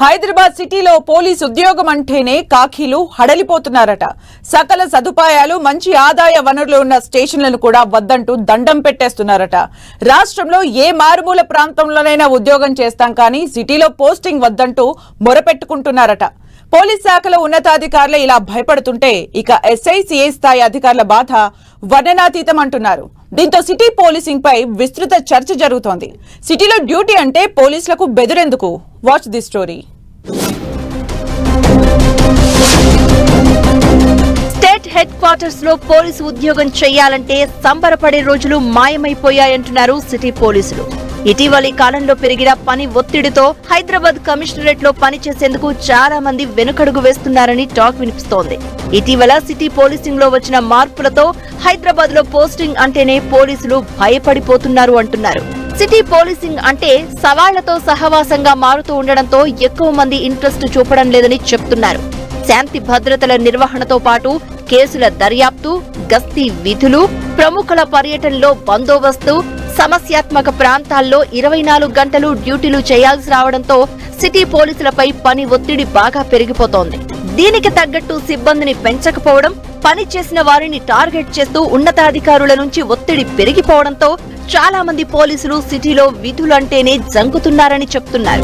హైదరాబాద్ సిటీలో పోలీస్ ఉద్యోగం అంటేనే కాకీలు హడలిపోతున్నారట. సకల సదుపాయాలు, మంచి ఆదాయ వనరులు ఉన్న స్టేషన్లను కూడా వద్దంటూ దండం పెట్టేస్తున్నారట. రాష్ట్రంలో ఏ మారుమూల ప్రాంతంలోనైనా ఉద్యోగం చేస్తాం కానీ సిటీలో పోస్టింగ్ వద్దంటూ మొరపెట్టుకుంటున్నారట. పోలీస్ శాఖలో ఉన్నతాధికారులు ఇలా భయపడుతుంటే ఇక ఎస్ఐ, సిఐ స్థాయి అధికారుల బాధ వర్ణనాతీతం అంటున్నారు. దీంతో సిటీ పోలీసింగ్ పై విస్తృత చర్చ జరుగుతోంది. సిటీలో డ్యూటీ అంటే పోలీసులకు బెదురెందుకు? Watch the story. State headquarters లో పోలీసు ఉద్యోగం చేయాలంటే సంబరపడే రోజులు మాయమైపోయాయంటున్నారు సిటీ పోలీసులు. ఇటీవలి కాలంలో పెరిగిన పని ఒత్తిడితో హైదరాబాద్ కమిషనరేట్ లో పనిచేసేందుకు చాలా మంది వెనుకడుగు వేస్తున్నారని టాక్ వినిపిస్తోంది. ఇటీవల సిటీ పోలీసింగ్ లో వచ్చిన మార్పులతో హైదరాబాద్ లో పోస్టింగ్ అంటేనే పోలీసులు భయపడిపోతున్నారు అంటున్నారు. సిటీ పోలీసింగ్ అంటే సవాళ్లతో సహవాసంగా మారుతూ ఉండడంతో ఎక్కువ మంది ఇంట్రెస్ట్ చూపడం లేదని చెప్తున్నారు. శాంతి భద్రతల నిర్వహణతో పాటు కేసుల దర్యాప్తు, గస్తీ విధులు, ప్రముఖుల పర్యటనలో బందోబస్తు, సమస్యాత్మక ప్రాంతాల్లో 24 గంటలు డ్యూటీలు చేయాల్సి రావడంతో సిటీ పోలీసులపై పని ఒత్తిడి బాగా పెరిగిపోతోంది. దీనికి తగ్గట్టు సిబ్బందిని పెంచకపోవడం, పని చేసిన వారిని టార్గెట్ చేస్తూ ఉన్నతాధికారుల నుంచి ఒత్తిడి పెరిగిపోవడంతో చాలా మంది పోలీసులు సిటీలో విధులంటేనే జంకుతున్నారని చెప్తున్నారు.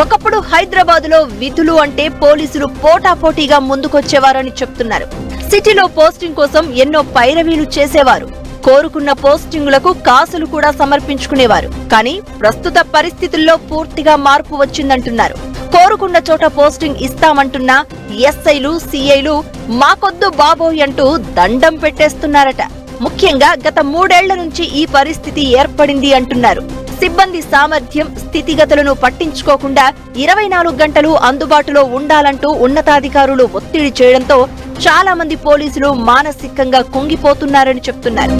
ఒకప్పుడు హైదరాబాద్ లో విధులు అంటే పోలీసులు పోటాపోటీగా ముందుకొచ్చేవారని చెప్తున్నారు. సిటీలో పోస్టింగ్ కోసం ఎన్నో పైరవీలు చేసేవారు. కోరుకున్న పోస్టింగులకు కాసులు కూడా సమర్పించుకునేవారు. కానీ ప్రస్తుత పరిస్థితుల్లో పూర్తిగా మార్పు వచ్చిందంటున్నారు. కోరుకున్న చోట పోస్టింగ్ ఇస్తామంటున్న ఎస్ఐలు, సిఐలు మాకొద్దు బాబోయ్ అంటూ దండం పెట్టేస్తున్నారట. ముఖ్యంగా గత 3 ఏళ్ల నుంచి ఈ పరిస్థితి ఏర్పడింది అంటున్నారు. సిబ్బంది సామర్థ్యం, స్థితిగతులను పట్టించుకోకుండా 24 గంటలు అందుబాటులో ఉండాలంటూ ఉన్నతాధికారులు ఒత్తిడి చేయడంతో చాలా మంది పోలీసులు మానసికంగా కుంగిపోతున్నారని చెప్తున్నారు.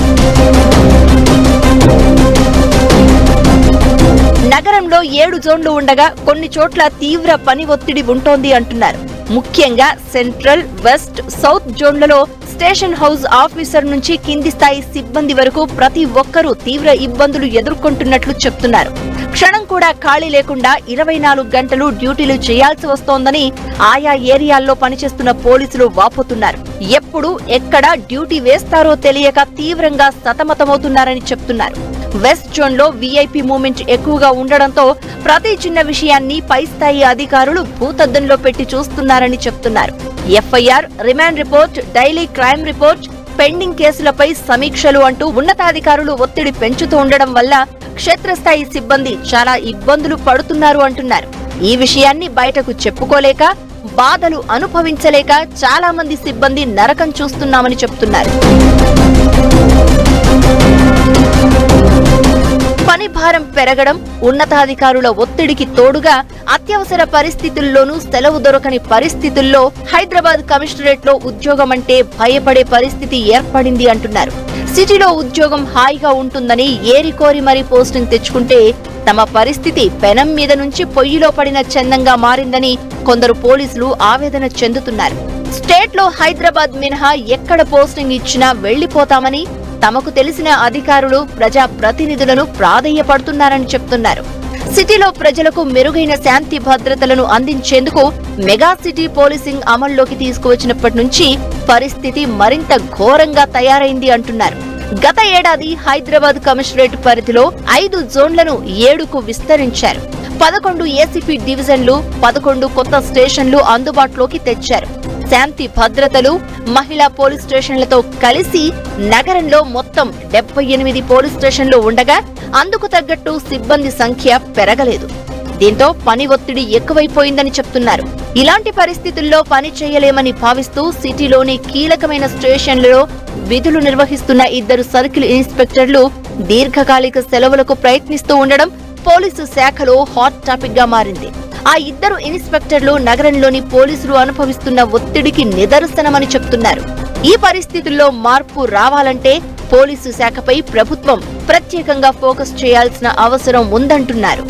నగరంలో 7 జోన్లు ఉండగా కొన్ని చోట్ల తీవ్ర పని ఒత్తిడి ఉంటోంది అంటున్నారు. ముఖ్యంగా సెంట్రల్, వెస్ట్, సౌత్ జోన్లలో స్టేషన్ హౌస్ ఆఫీసర్ నుంచి కింది స్థాయి సిబ్బంది వరకు ప్రతి ఒక్కరూ తీవ్ర ఇబ్బందులు ఎదుర్కొంటున్నట్లు చెప్తున్నారు. క్షణం కూడా ఖాళీ లేకుండా 24 గంటలు డ్యూటీలు చేయాల్సి వస్తోందని ఆయా ఏరియాల్లో పనిచేస్తున్న పోలీసులు వాపోతున్నారు. ఎప్పుడు ఎక్కడ డ్యూటీ వేస్తారో తెలియక తీవ్రంగా సతమతమవుతున్నారని చెప్తున్నారు. వెస్ట్ జోన్ లో వీఐపీ మూవ్మెంట్ ఎక్కువగా ఉండడంతో ప్రతి చిన్న విషయాన్ని పై స్థాయి అధికారులు భూతద్దంలో పెట్టి చూస్తున్నారని చెప్తున్నారు. FIR, remand report, daily crime report, pending కేసులపై సమీక్షలు అంటూ ఉన్నతాధికారులు ఒత్తిడి పెంచుతూ ఉండడం వల్ల క్షేత్రస్థాయి సిబ్బంది చాలా ఇబ్బందులు పడుతున్నారు అంటున్నారు. ఈ విషయాన్ని బయటకు చెప్పుకోలేక, బాధలు అనుభవించలేక చాలా మంది సిబ్బంది నరకం చూస్తున్నామని చెప్తున్నారు. పని భారం పెరగడం, ఉన్నతాధికారుల ఒత్తిడికి తోడుగా అత్యవసర పరిస్థితుల్లోనూ సెలవు దొరకని పరిస్థితుల్లో హైదరాబాద్ కమిషనరేట్ లో ఉద్యోగం అంటే భయపడే పరిస్థితి ఏర్పడింది అంటున్నారు. సిటీలో ఉద్యోగం హాయిగా ఉంటుందని ఏరికోరి మరీ పోస్టింగ్ తెచ్చుకుంటే తమ పరిస్థితి పెనం మీద నుంచి పొయ్యిలో పడిన చందంగా మారిందని కొందరు పోలీసులు ఆవేదన చెందుతున్నారు. స్టేట్ లో హైదరాబాద్ మినహా ఎక్కడ పోస్టింగ్ ఇచ్చినా వెళ్లిపోతామని తమకు తెలిసిన అధికారులు, ప్రజా ప్రతినిధులను ప్రాధేయపడుతున్నారని చెప్తున్నారు. సిటీలో ప్రజలకు మెరుగైన శాంతి భద్రతలను అందించేందుకు మెగా సిటీ పోలీసింగ్ అమల్లోకి తీసుకువచ్చినప్పటి నుంచి పరిస్థితి మరింత ఘోరంగా తయారైంది అంటున్నారు. గత ఏడాది హైదరాబాద్ కమిషనరేట్ పరిధిలో 5 జోన్లను 7కు విస్తరించారు. 11 ఏసీపీ డివిజన్లు, 11 కొత్త స్టేషన్లు అందుబాటులోకి తెచ్చారు. శాంతి భద్రతలు, మహిళా పోలీస్ స్టేషన్లతో కలిసి నగరంలో మొత్తం 78 పోలీస్ స్టేషన్లు ఉండగా అందుకు తగ్గట్టు సిబ్బంది సంఖ్య పెరగలేదు. దీంతో పని ఒత్తిడి ఎక్కువైపోయిందని చెప్తున్నారు. ఇలాంటి పరిస్థితుల్లో పని చేయలేమని భావిస్తూ సిటీలోని కీలకమైన స్టేషన్లలో విధులు నిర్వహిస్తున్న 2 సర్కిల్ ఇన్స్పెక్టర్లు దీర్ఘకాలిక సెలవులకు ప్రయత్నిస్తూ ఉండడం పోలీసు శాఖలో హాట్ టాపిక్ గా మారింది. ఆ 2 ఇన్స్పెక్టర్లు నగరంలోని పోలీసులు అనుభవిస్తున్న ఒత్తిడికి నిదర్శనమని చెప్తున్నారు. ఈ పరిస్థితుల్లో మార్పు రావాలంటే పోలీసు శాఖపై ప్రభుత్వం ప్రత్యేకంగా ఫోకస్ చేయాల్సిన అవసరం ఉందంటున్నారు.